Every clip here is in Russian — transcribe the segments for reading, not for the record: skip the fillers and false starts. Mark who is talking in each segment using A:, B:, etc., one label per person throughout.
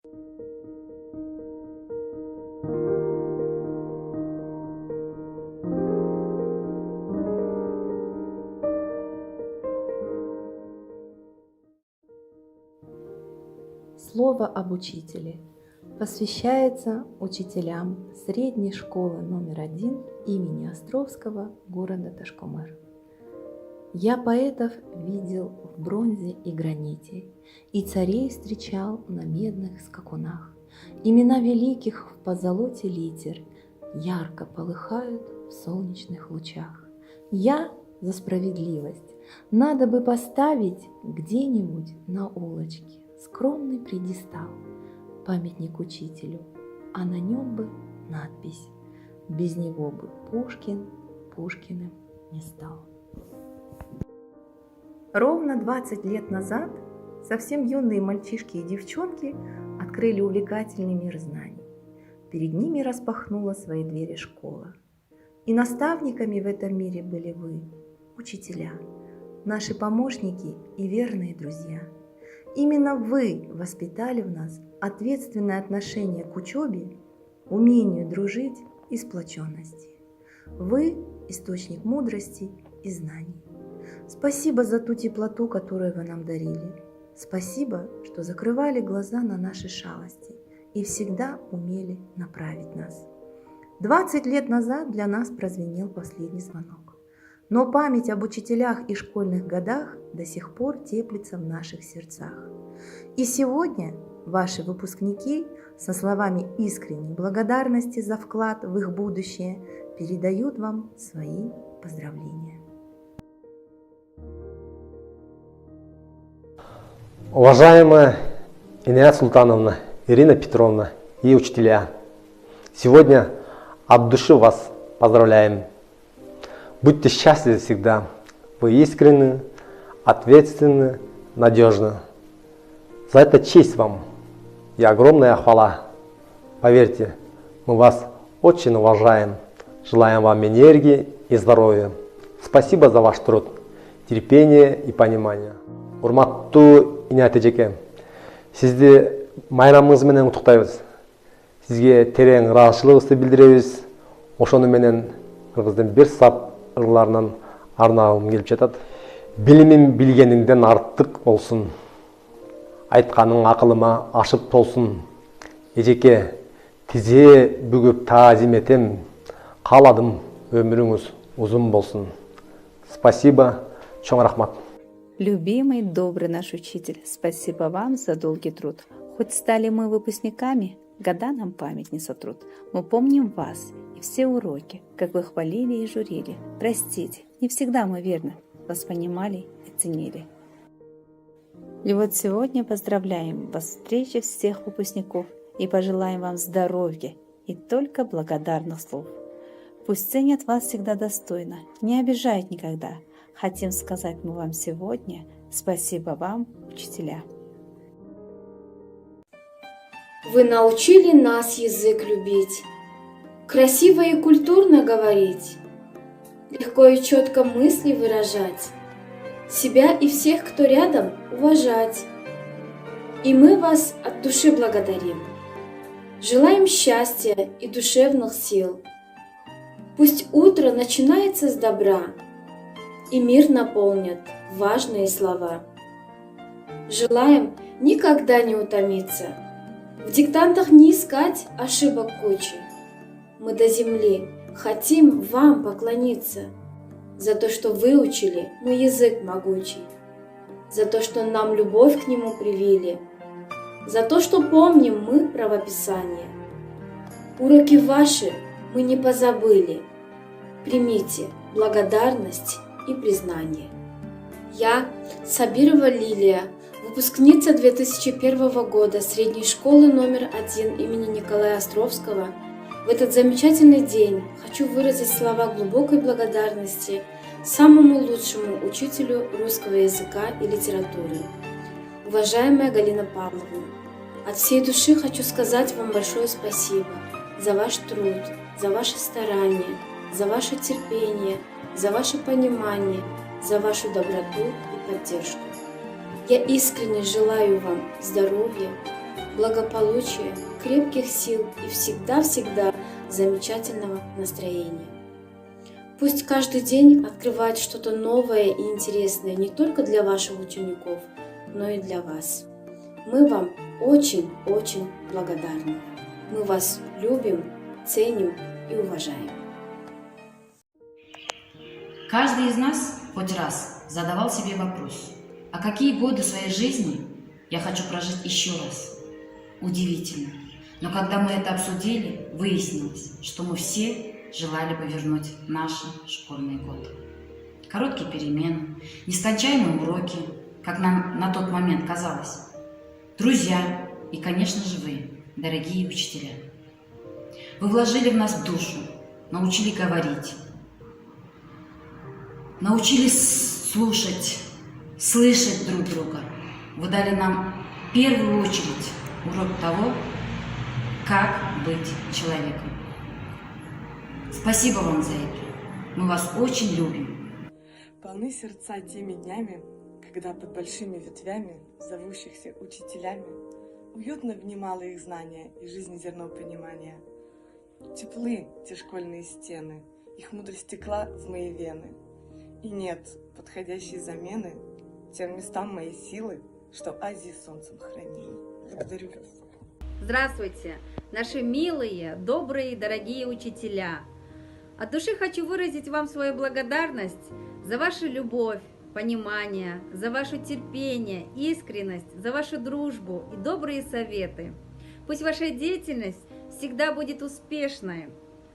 A: Слово об учителе посвящается учителям средней школы номер 1 имени Островского города Ташкомар. Я поэтов видел в бронзе и граните, и царей встречал на медных скакунах. Имена великих в позолоте литер ярко полыхают в солнечных лучах. Я за справедливость, надо бы поставить где-нибудь на улочке скромный пьедестал, памятник учителю, а на нем бы надпись: без него бы Пушкин Пушкиным не стал. Ровно 20 лет назад совсем юные мальчишки и девчонки открыли увлекательный мир знаний. Перед ними распахнула свои двери школа. И наставниками в этом мире были вы, учителя, наши помощники и верные друзья. Именно вы воспитали в нас ответственное отношение к учебе, умению дружить и сплоченности. Вы – источник мудрости и знаний. Спасибо за ту теплоту, которую вы нам дарили. Спасибо, что закрывали глаза на наши шалости и всегда умели направить нас. 20 лет назад для нас прозвенел последний звонок. Но память об учителях и школьных годах до сих пор теплится в наших сердцах. И сегодня ваши выпускники со словами искренней благодарности за вклад в их будущее передают вам свои поздравления.
B: Уважаемая Инесса Султановна, Ирина Петровна и учителя, сегодня от души вас поздравляем. Будьте счастливы всегда. Вы искренны, ответственны, надежны. За это честь вам и огромная хвала. Поверьте, мы вас очень уважаем. Желаем вам энергии и здоровья. Спасибо за ваш труд, терпение и понимание. Урматтуу Инат эжеке, сизди майрамыңыз менен куттуктайбыз. Сизге терең ыраазычылыгыбызды билдиребиз. Ошону менен кыргыздын бир сап ырларынан арнагым келип жатат. Билимим билгениңден артык болсун. Айтканың акылыма ашып толсун. Эжеке, тизе бүгүп таазим этем. Кааладым өмүрүңүз узун болсун. Спасибо, чоң рахмат.
C: Любимый, добрый наш учитель, спасибо вам за долгий труд. Хоть стали мы выпускниками, года нам память не сотрут. Мы помним вас и все уроки, как вы хвалили и журили. Простите, не всегда мы верно вас понимали и ценили. И вот сегодня поздравляем вас с встречей всех выпускников и пожелаем вам здоровья и только благодарных слов. Пусть ценят вас всегда достойно, не обижают никогда. Хотим сказать мы вам сегодня спасибо вам, учителя.
D: Вы научили нас язык любить, красиво и культурно говорить, легко и четко мысли выражать, себя и всех, кто рядом, уважать. И мы вас от души благодарим. Желаем счастья и душевных сил. Пусть утро начинается с добра, и мир наполнят важные слова. Желаем никогда не утомиться, в диктантах не искать ошибок кучи. Мы до земли хотим вам поклониться за то, что выучили мы язык могучий, за то, что нам любовь к нему привили, за то, что помним мы правописание. Уроки ваши мы не позабыли. Примите благодарность и признание. Я, Сабирова Лилия, выпускница 2001 года средней школы номер 1 имени Николая Островского, в этот замечательный день хочу выразить слова глубокой благодарности самому лучшему учителю русского языка и литературы. Уважаемая Галина Павловна, от всей души хочу сказать вам большое спасибо за ваш труд, за ваши старания, за ваше терпение, за ваше понимание, за вашу доброту и поддержку. Я искренне желаю вам здоровья, благополучия, крепких сил и всегда-всегда замечательного настроения. Пусть каждый день открывает что-то новое и интересное не только для ваших учеников, но и для вас. Мы вам очень-очень благодарны. Мы вас любим, ценим и уважаем.
E: Каждый из нас хоть раз задавал себе вопрос, а какие годы своей жизни я хочу прожить еще раз? Удивительно. Но когда мы это обсудили, выяснилось, что мы все желали бы вернуть наши школьные годы. Короткие перемены, нескончаемые уроки, как нам на тот момент казалось, друзья и, конечно же, вы, дорогие учителя. Вы вложили в нас душу, научили говорить, научились слушать, слышать друг друга. Вы дали нам в первую очередь урок того, как быть человеком. Спасибо вам за это. Мы вас очень любим.
F: Полны сердца теми днями, когда под большими ветвями, зовущихся учителями, уютно внимало их знания и жизни зерно понимания. Теплы те школьные стены, их мудрость текла в мои вены. И нет подходящей замены тем местам моей силы, что Азии солнцем хранили. Благодарю вас.
G: Здравствуйте, наши милые, добрые и дорогие учителя! От души хочу выразить вам свою благодарность за вашу любовь, понимание, за ваше терпение, искренность, за вашу дружбу и добрые советы. Пусть ваша деятельность всегда будет успешной.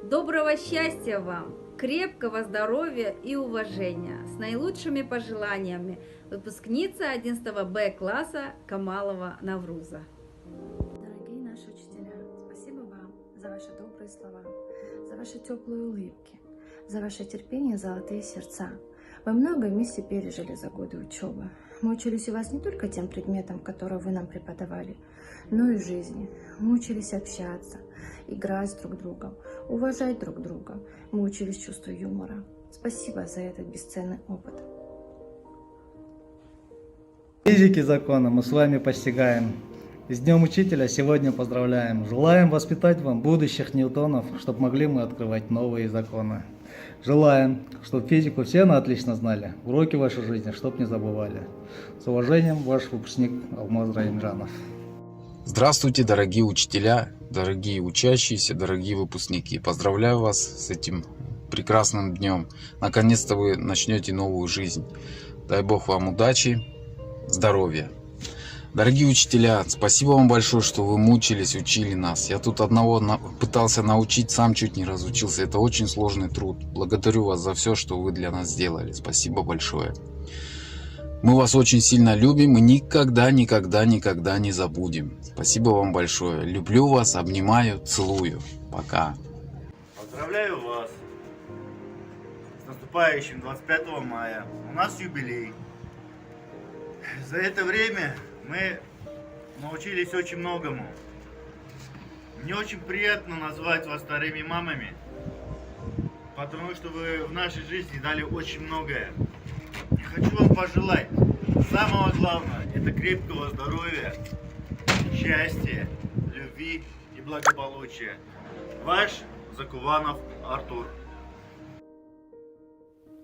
G: Доброго счастья вам, крепкого здоровья и уважения. С наилучшими пожеланиями. Выпускница 11 Б класса Камалова Навруза.
H: Дорогие наши учителя, спасибо вам за ваши добрые слова, за ваши теплые улыбки, за ваше терпение, золотые сердца. Мы много вместе пережили за годы учебы. Мы учились у вас не только тем предметам, которые вы нам преподавали, но и жизни. Мы учились общаться, играть с друг другом, уважать друг друга. Мы учились чувству юмора. Спасибо за этот бесценный опыт.
I: Физики закона мы с вами постигаем. С Днем Учителя сегодня поздравляем. Желаем воспитать вам будущих Ньютонов, чтобы могли мы открывать новые законы. Желаем, чтобы физику все на отлично знали, уроки вашей жизни, чтоб не забывали. С уважением, ваш выпускник Алмаз Раимджанов.
J: Здравствуйте, дорогие учителя, дорогие учащиеся, дорогие выпускники. Поздравляю вас с этим прекрасным днем. Наконец-то вы начнете новую жизнь. Дай Бог вам удачи, здоровья. Дорогие учителя, спасибо вам большое, что вы мучились, учили нас. Я тут одного пытался научить, сам чуть не разучился. Это очень сложный труд. Благодарю вас за все, что вы для нас сделали. Спасибо большое. Мы вас очень сильно любим и никогда не забудем. Спасибо вам большое. Люблю вас, обнимаю, целую. Пока.
K: Поздравляю вас с наступающим 25 мая. У нас юбилей. За это время мы научились очень многому. Мне очень приятно назвать вас вторыми мамами, потому что вы в нашей жизни дали очень многое. Хочу вам пожелать самого главного – это крепкого здоровья, счастья, любви и благополучия. Ваш Закуванов Артур.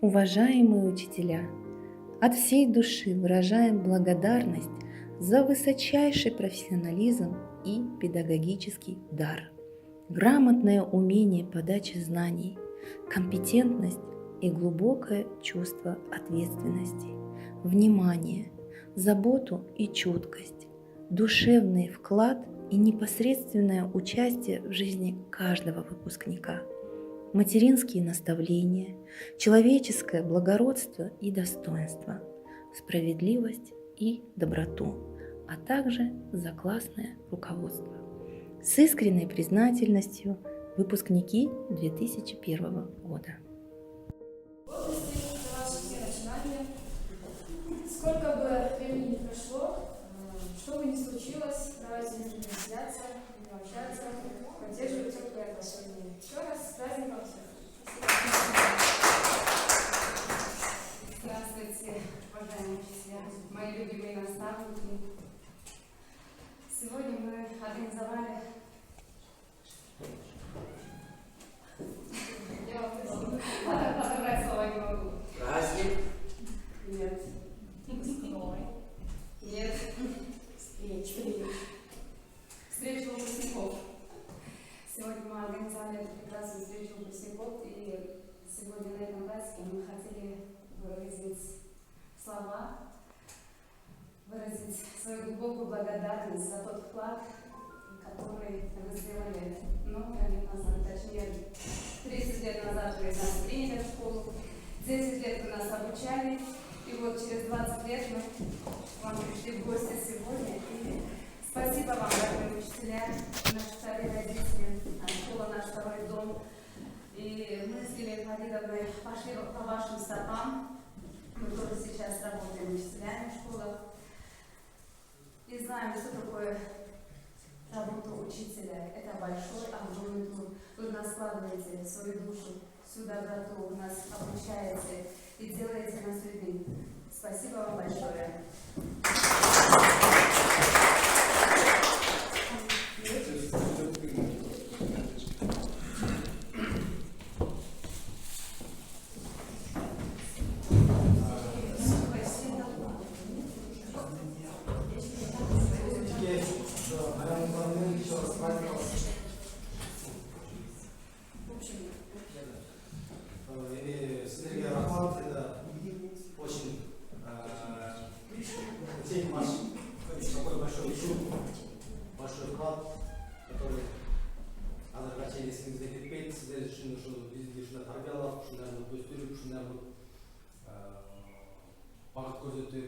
A: Уважаемые учителя, от всей души выражаем благодарность за высочайший профессионализм и педагогический дар, грамотное умение подачи знаний, компетентность и глубокое чувство ответственности, внимание, заботу и чуткость, душевный вклад и непосредственное участие в жизни каждого выпускника, материнские наставления, человеческое благородство и достоинство, справедливость и доброту, а также за классное руководство. С искренней признательностью выпускники 2001 года.
L: Сколько бы времени ни прошло, что бы ни случилось, давайте не разделяться, не общаться, поддерживать теплые отношения. Еще раз с праздником всех!
M: Здравствуйте, уважаемые учителя, мои любимые наставники. Сегодня мы
L: организовали... Я вам подобрать слова не могу.
M: Праздник.
L: Нет. Нет. Встречу выпускников. Сегодня мы организовали эту прекрасную встречу выпускников, и сегодня на этом празднике мы хотели выразить слова, выразить свою глубокую благодарность за тот вклад, который вы сделали много лет назад, точнее 30 лет назад вы нас приняли в школу, 10 лет вы нас обучали, и вот через 20 лет мы к вам пришли в гости сегодня. И спасибо вам, дорогие учителя, наши старые родители, школа наш второй дом. И мы с Лилией Владимировной пошли по вашим стопам. Мы тоже сейчас работаем учителями в школах. И знаем, что такое работа учителя. Это большой, огромный труд. Вы в нас складываете свою душу, всю доброту, вы нас обучаете и делаете нас людьми. Спасибо вам большое.
I: Сергей Рахмат, это очень ценим ваш такой большой труд, большой вклад, который хотели терпеть, сіздер үшін бізде шындай тәрбиелап, шындай өстіріп, шындай бағыт көрсетіп,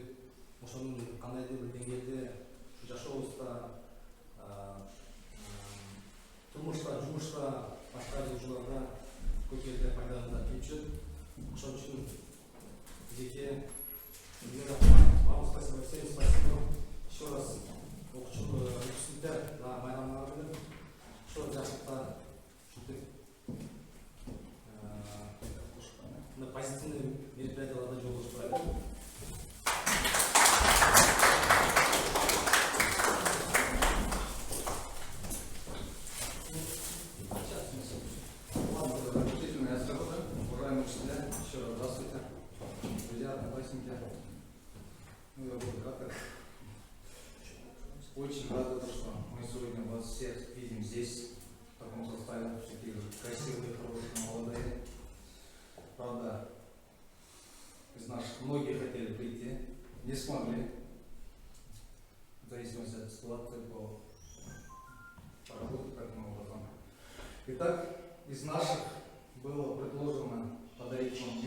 I: ошоның қандай да бір деңгейде жашообузда, турмушта, жумушта, башка жумушта көп жерде пайдаланып келчү. Ошон үчүн бизге вам спасибо, всем спасибо. Еще раз выпускниктер на майрамдарында ошол жашыкта на позитивный мероприятияларда жолугушпайлы. Очень рада, что мы сегодня вас всех видим здесь, в таком составе, такие красивые, хорошие, молодые. Правда, из наших многие хотели прийти, не смогли, в зависимости от ситуации, по работе, таким образом. Итак, из наших было предложено подарить вам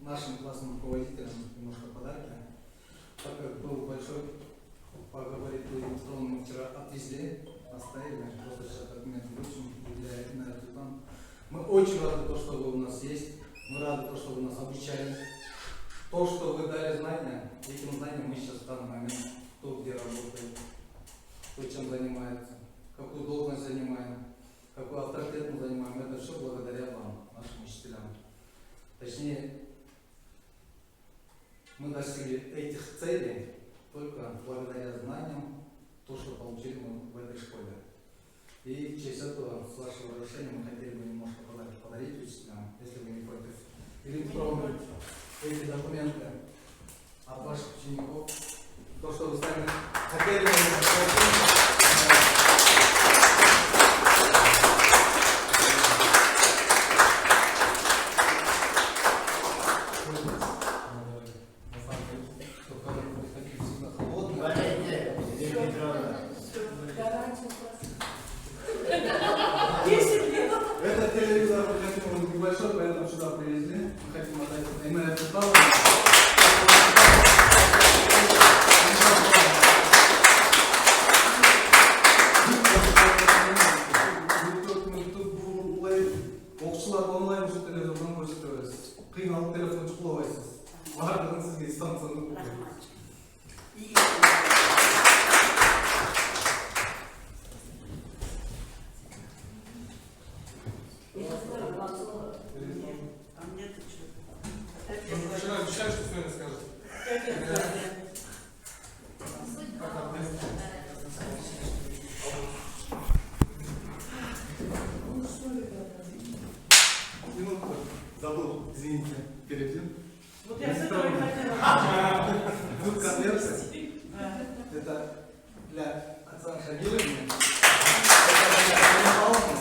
I: нашим классным руководителям немножко подарки, так как был большой поговорить по электронному, мы вчера отвезли, оставили, просто сейчас документы вручим для Инаритутан. Мы очень рады, то, что вы у нас есть, мы рады, то, что вы нас обучали, то, что вы дали знания, этим знанием мы сейчас в данный момент, кто где работает, кто чем занимается, какую должность занимаем, какой авторитет мы занимаем, это все благодаря вам, нашим учителям. Точнее, мы достигли этих целей только благодаря знаниям, то, что получили мы в этой школе. И в честь этого, с вашего разрешения, мы хотели бы немножко подарить учителям, если вы не против. Электронные эти документы от ваших учеников, то, что вы сами хотели бы. Этот телевизор небольшой, поэтому сюда привезли. Мы хотим отдать именно эту сталу. Забыл, извините, перейдем.
F: Вот я с этого и хотела.
I: Тут конверты. Это для Оксаны Шагиловны. Это для Анны Павловны.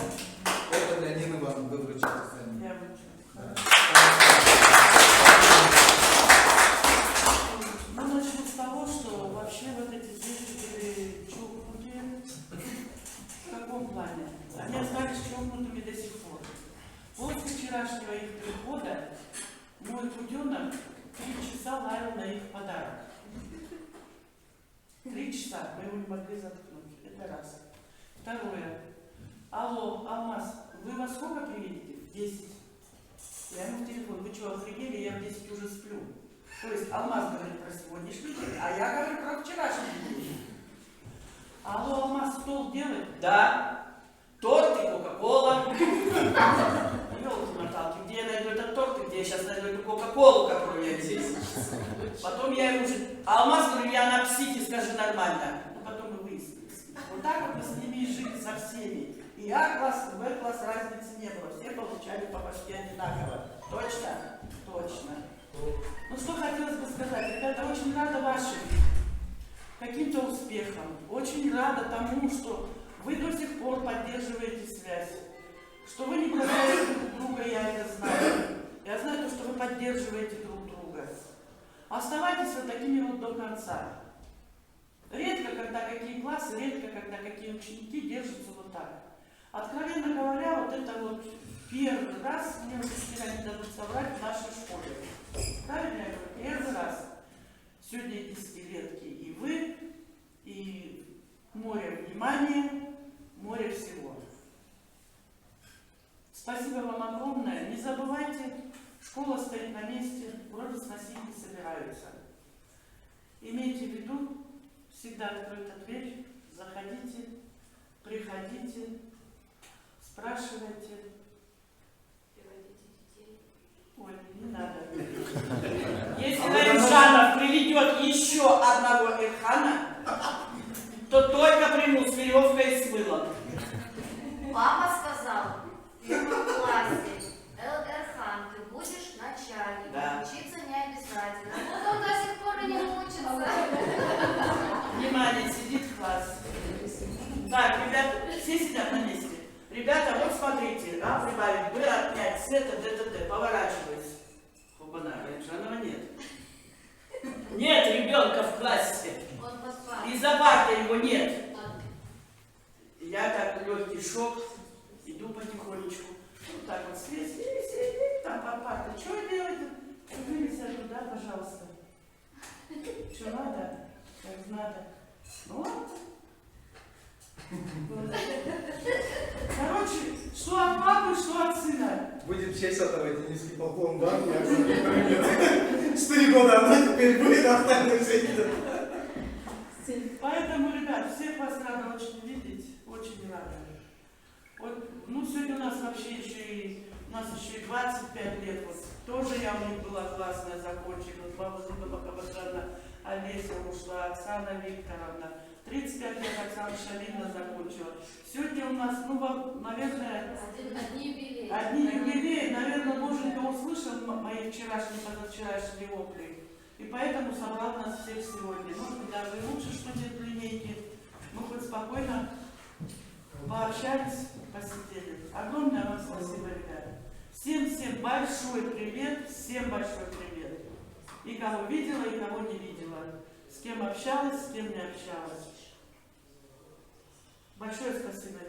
I: Это для Нины Ивановны. Вы вручите сами.
F: Я вручу.
I: Да.
F: Ну, начну с того, что вообще вот эти дети были чокнутые. В каком плане? Они остались чокнутыми до сих пор. После вчерашнего их прихода мой путенок 3 часа лаял на их подарок. 3 часа. Мы его не могли заткнуть. Это раз. Второе. Алло, Алмаз, вы во сколько приедете? В 10. Я ему в телефон. Вы что, офигели? Я в 10 уже сплю. То есть Алмаз говорит про сегодняшний день, а я говорю про вчерашний день. Алло, Алмаз, стол делать? Да. Торт и кока-кола. Ёлки-моталки, где я найду этот торт и где я сейчас найду эту кока-колу, которую я здесь. Потом я ему уже... Алмаз, говорю, я на психе, скажи нормально. Ну, потом мы выяснились. Вот так вот мы с ними жили со всеми. И А-класс, и Б-класс разницы не было. Все получали по башке одинаково. Точно? Точно. Ну, что хотелось бы сказать. Ребята, очень рада вашим каким-то успехам. Очень рада тому, что вы до сих пор поддерживаете связь. Что вы не бросаете друг друга, я это знаю. Я знаю, что вы поддерживаете друг друга. Оставайтесь вот такими вот до конца. Редко, когда какие классы, редко, когда какие ученики держатся вот так. Откровенно говоря, вот это вот первый раз, мне учителя не дадут соврать, в нашей школе. Правильно я говорю? Первый раз. Сегодня 10-летки. И вы, и море внимания, море всего. Спасибо вам огромное. Не забывайте, школа стоит на месте, вроде сносить не собираются. Имейте в виду, всегда открыта дверь, заходите, приходите, спрашивайте. Ой, не надо. Если Наимжанов приведет еще одного Эрхана, то только приму с веревкой и с мылом.
M: Папа сказал, в первом классе, Эрхан, ты будешь начальником,
F: Да.
M: учиться не обязательно. Вот он до сих пор и не учится.
F: Внимание, сидит класс. Так, ребята, все сидят на месте. Ребята, вот смотрите, А прибавить, Б отнять, С это, Д это, Д. Поворачивайся. Хубана, Жанова нет. Нет ребенка в классе.
M: Он поспал.
F: И за партой его нет. Я так легкий шок, иду потихонечку. Вот так вот сидит, там под партой. Что делать? Вылезай туда, пожалуйста. Что надо? Как надо. Вот. Короче, что от папы, что от сына.
I: Будем честь этого Денисский полком, да? 4 года она теперь будет остальным сидеть.
F: Поэтому, ребят, всех вас рада очень видеть, очень рада. Вот, ну, сегодня у нас вообще еще и 25 лет, вот, тоже я у них была классная, закончила, баба Зуба Кабашана, Олеся ушла, Оксана Викторовна, 35 лет Оксана Шалина закончила. Сегодня у нас, ну, наверное, одни юбилеи, наверное, Боженька услышал мои вчерашние, позавчерашние вопли. И поэтому собрал нас всех сегодня. Может быть, даже и лучше, что нет линейки. Мы хоть спокойно пообщались, посидели. Огромное вам спасибо, ребята. Всем большой привет, всем большой привет. И кого видела, и кого не видела. С кем общалась, с кем не общалась. Большое спасибо.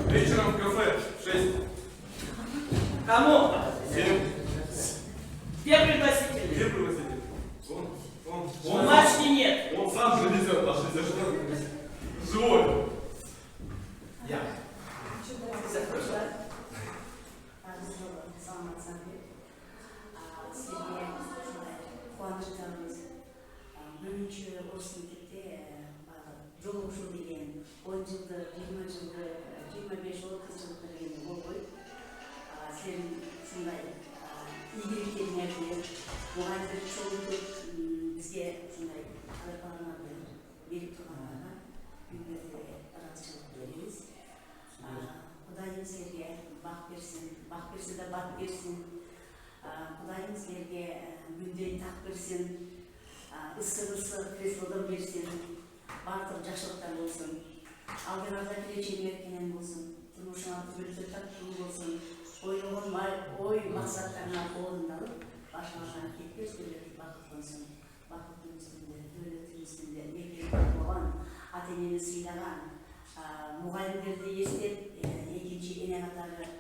N: Вечером в кафе 6.
F: Кому?
N: 7.
F: Где пригласители?
N: Где пригласитель? Он
F: Бумажки нет.
N: Он сам завезет наш живой.
I: Я.
O: Бірінші осы мектепте жолаушы деген 10 жылды, 20 жылды, 25 жыл, 30 жылды деген ол ғой. Сен сондай игіліктерің әкеліп, мұғалімдер шолып бізге сондай бағдарламаларды беріп тұрғандарға өте разышылық білдіреміз. кыргызча креслодон берсин, баардык жакшылыктар болсун, алдыңарда келечегиңер менен болсун, турмушуңар түбөлүктө таттуу болсун, ойлогон ой максаттарыңа орундалып, башыңардан кетпес көбөк бакыттансың, бакыттын үстүндө, дөөлөттүн үстүндө, мектепте окуган, ата энени сыйлаган, мугалимдерди эстеп, экинчи эне катары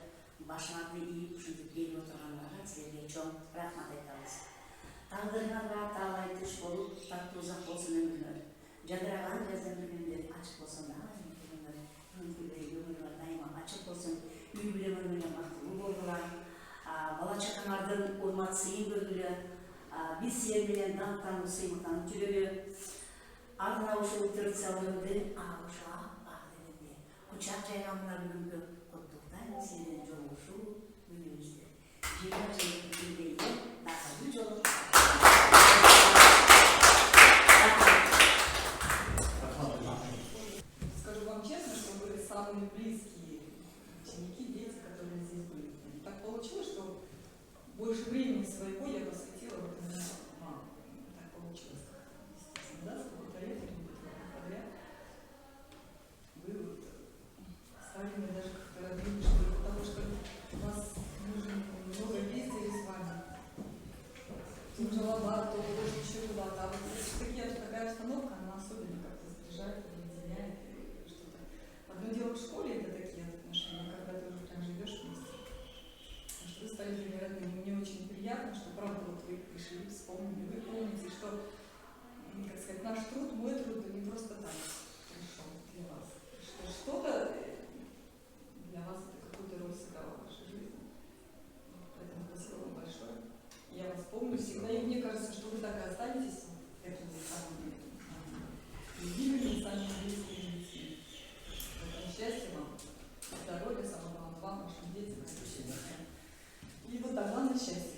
O: башыңарды ийип ушинтип келип отургандарга силерге чоң рахмат айтабыз. Тагдырыңарга таалай туш болуп, таттуу узак болсун өмүрлөр. Жадыраган жаздан күнүмдөр ачык болсун да, өмүрлөр дайыма ачык болсун. Үй бүлөңөр менен бактылуу болгула. Бала чакаңардын урмат сыйын көргүлө. Биз силер менен даңктанып, сыймыктанып жүрөлү. Ардына ушул традицияларды ошо бар дегенде кучак жайган мына бүгүнкү куттуктайм сенин жолугушуу күнүңүздө. 20 жылдык юбилейге дагы бир жолу.
P: Скажу вам честно, что вы самые близкие ученики, дети, которые здесь были. Так получилось, что больше времени своего я посвятила вот именно вам. Так получилось, естественно, да, сколько-то лет или подряд. Вы вот стали мне даже как-то родными, что ли, потому что вас много ездили с вами. Джалабад, то очень чудо, а вот такая обстановка, она особенно как-то сближает, объединяет и что-то. Одно дело в школе, это такие отношения, когда ты уже прям живешь вместе. Потому что вы стали для меня родными. Мне очень приятно, что правда вот вы пришли, вспомнили, вы помните, что, как сказать, наш труд, мой труд, не просто так пришел для вас. Что что-то для вас это какую-то роль сыграло в вашей жизни. Поэтому спасибо вам большое. Я вас помню всегда, и мне кажется, что вы так и останетесь такими самыми любимыми, самыми близкими людьми. Поэтому счастья вам, здоровья, самого вам, вашим детям, и вот так, главное счастье.